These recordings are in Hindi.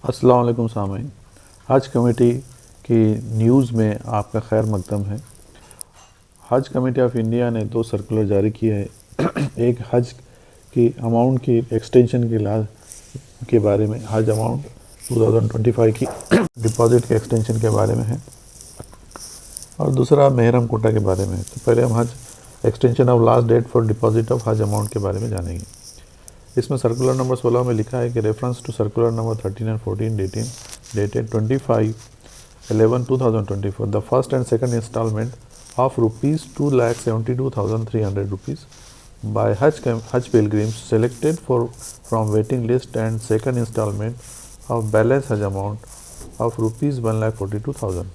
अस्सलाम वालेकुम सामीन। हज कमेटी की न्यूज़ में आपका खैर मकदम है। हज कमेटी ऑफ इंडिया ने 2 सर्कुलर जारी किए हैं। एक हज की अमाउंट की एक्सटेंशन के बारे में, हज अमाउंट 2025 की डिपॉजिट के एक्सटेंशन के बारे में है, और दूसरा महरम कोटा के बारे में है। तो पहले हम Hajj extension of last date for deposit of हज अमाउंट के बारे में जानेंगे। इसमें सर्कुलर नंबर 16 में लिखा है कि reference to circular number 13 and 14 dated 25/11/2024 the first and second instalment of ₹2,72,300 rupees by Hajj pilgrims selected from waiting list, and second installment of balance Hajj amount of ₹1,42,000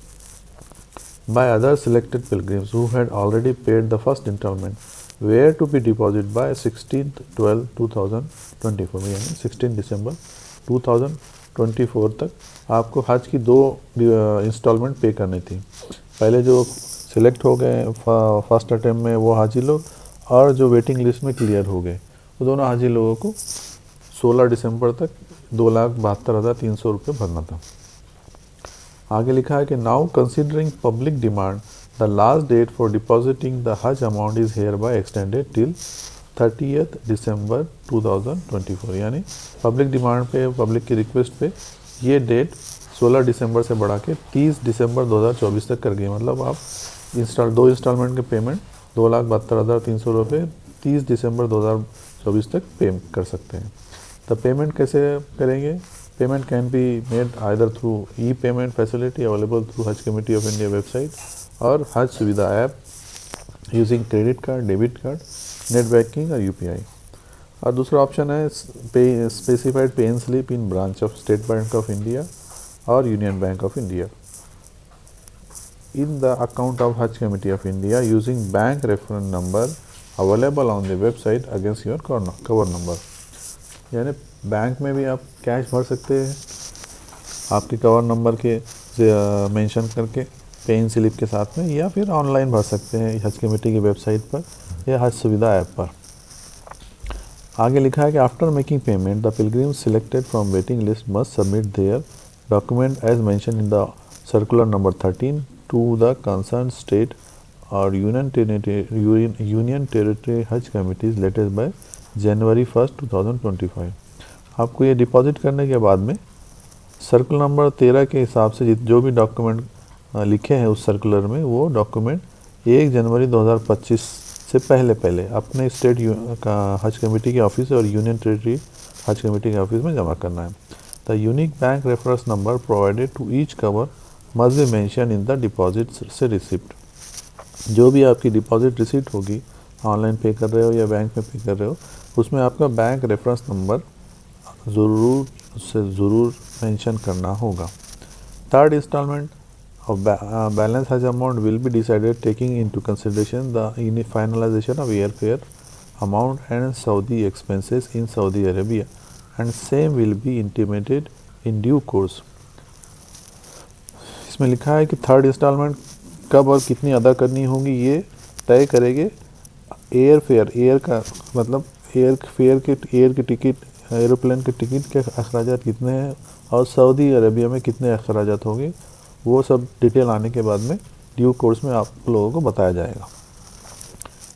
by other selected pilgrims who had already paid the first installment were to be deposited by 16/12/2024 यानी 16 दिसंबर 2024 तक आपको हज की 2 इंस्टॉलमेंट पे करनी थी। पहले जो सिलेक्ट हो गए फर्स्ट अटेम्प्ट में वो हाजी लोग, और जो वेटिंग लिस्ट में क्लियर हो गए वो दोनों हाजी लोगों को 16 दिसंबर तक 2,72,300 रुपये भरना था। आगे लिखा है कि now considering public demand the last date for depositing the Hajj amount is hereby extended till 30 December 2024 यानी पब्लिक डिमांड पे, पब्लिक की रिक्वेस्ट पे ये डेट 16 दिसंबर से बढ़ा के 30 दिसंबर 2024 तक कर गई। मतलब आप 2 इंस्टॉलमेंट के पेमेंट 2,72,300 रुपये 30 दिसंबर 2024 तक पे कर सकते हैं। तो पेमेंट कैसे करेंगे? Payment can be made either through e payment facility available through Hajj committee of India website और Hajj Suvidha app using credit card, debit card, net banking और यूपीआई। और दूसरा ऑप्शन है specified pay and slip in branch of State Bank of India और Union Bank of India in the account of Hajj Committee of India using bank reference number available on the website against your cover number। यानी बैंक में भी आप कैश भर सकते हैं आपके कवर नंबर के मेंशन करके पे स्लिप के साथ में, या फिर ऑनलाइन भर सकते हैं हज कमेटी की वेबसाइट पर या हज सुविधा ऐप पर। आगे लिखा है कि after making payment the pilgrims selected from waiting list must submit their document as mention in the circular number 13 to the concerned state or union territory Hajj committees latest by January 1st 2025। आपको ये डिपॉजिट करने के बाद में सर्कुलर नंबर 13 के हिसाब से जो भी डॉक्यूमेंट लिखे हैं उस सर्कुलर में, वो डॉक्यूमेंट 1 जनवरी 2025 से पहले अपने स्टेट का हज कमेटी के ऑफिस और यूनियन टेरिटरी हज कमेटी के ऑफिस में जमा करना है। The unique bank reference number provided to each cover must be mention in the deposit से रिसिप्ट। जो भी आपकी डिपॉजिट रिसिप्ट होगी, ऑनलाइन पे कर रहे हो या बैंक में पे कर रहे हो, उसमें आपका बैंक रेफरेंस नंबर ज़रूर मेंशन करना होगा। थर्ड इंस्टॉलमेंट ऑफ बैलेंस हज amount will be decided taking into consideration the finalisation of air fare amount and Saudi expenses in Saudi Arabia, and same will be intimated in due course. इसमें लिखा है कि थर्ड इंस्टॉलमेंट कब और कितनी अदा करनी होगी ये तय करेंगे एयर फेयर, एयर का मतलब एयर की टिकट, एरोप्लेन के टिकट के अखराजात कितने हैं और सऊदी अरेबिया में कितने अखराजात होंगे, वो सब डिटेल आने के बाद में ड्यू कोर्स में आप लोगों को बताया जाएगा।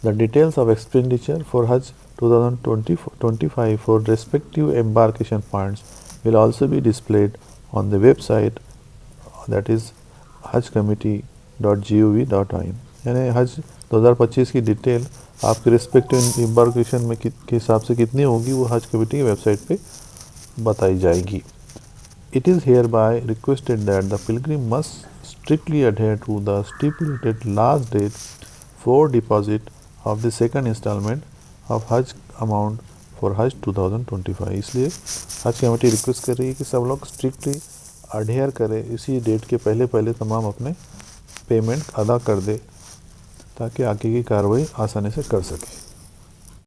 The details of expenditure for Haj 2025 for respective embarkation points will also be displayed on the website that is hajcommittee.gov.in। यानी हज 2025 की डिटेल आपके रिस्पेक्टिव एम्बार्केशन में के हिसाब से कितनी होगी वो हज कमेटी की वेबसाइट पे बताई जाएगी। It is hereby requested that the pilgrim must strictly adhere to the stipulated last date for deposit of the second instalment of हज अमाउंट फॉर हज 2025। इसलिए हज कमेटी रिक्वेस्ट कर रही है कि सब लोग स्ट्रिक्टली अडेयर करें, इसी डेट के पहले तमाम अपने पेमेंट अदा कर दे ताकि आगे की कार्रवाई आसानी से कर सके।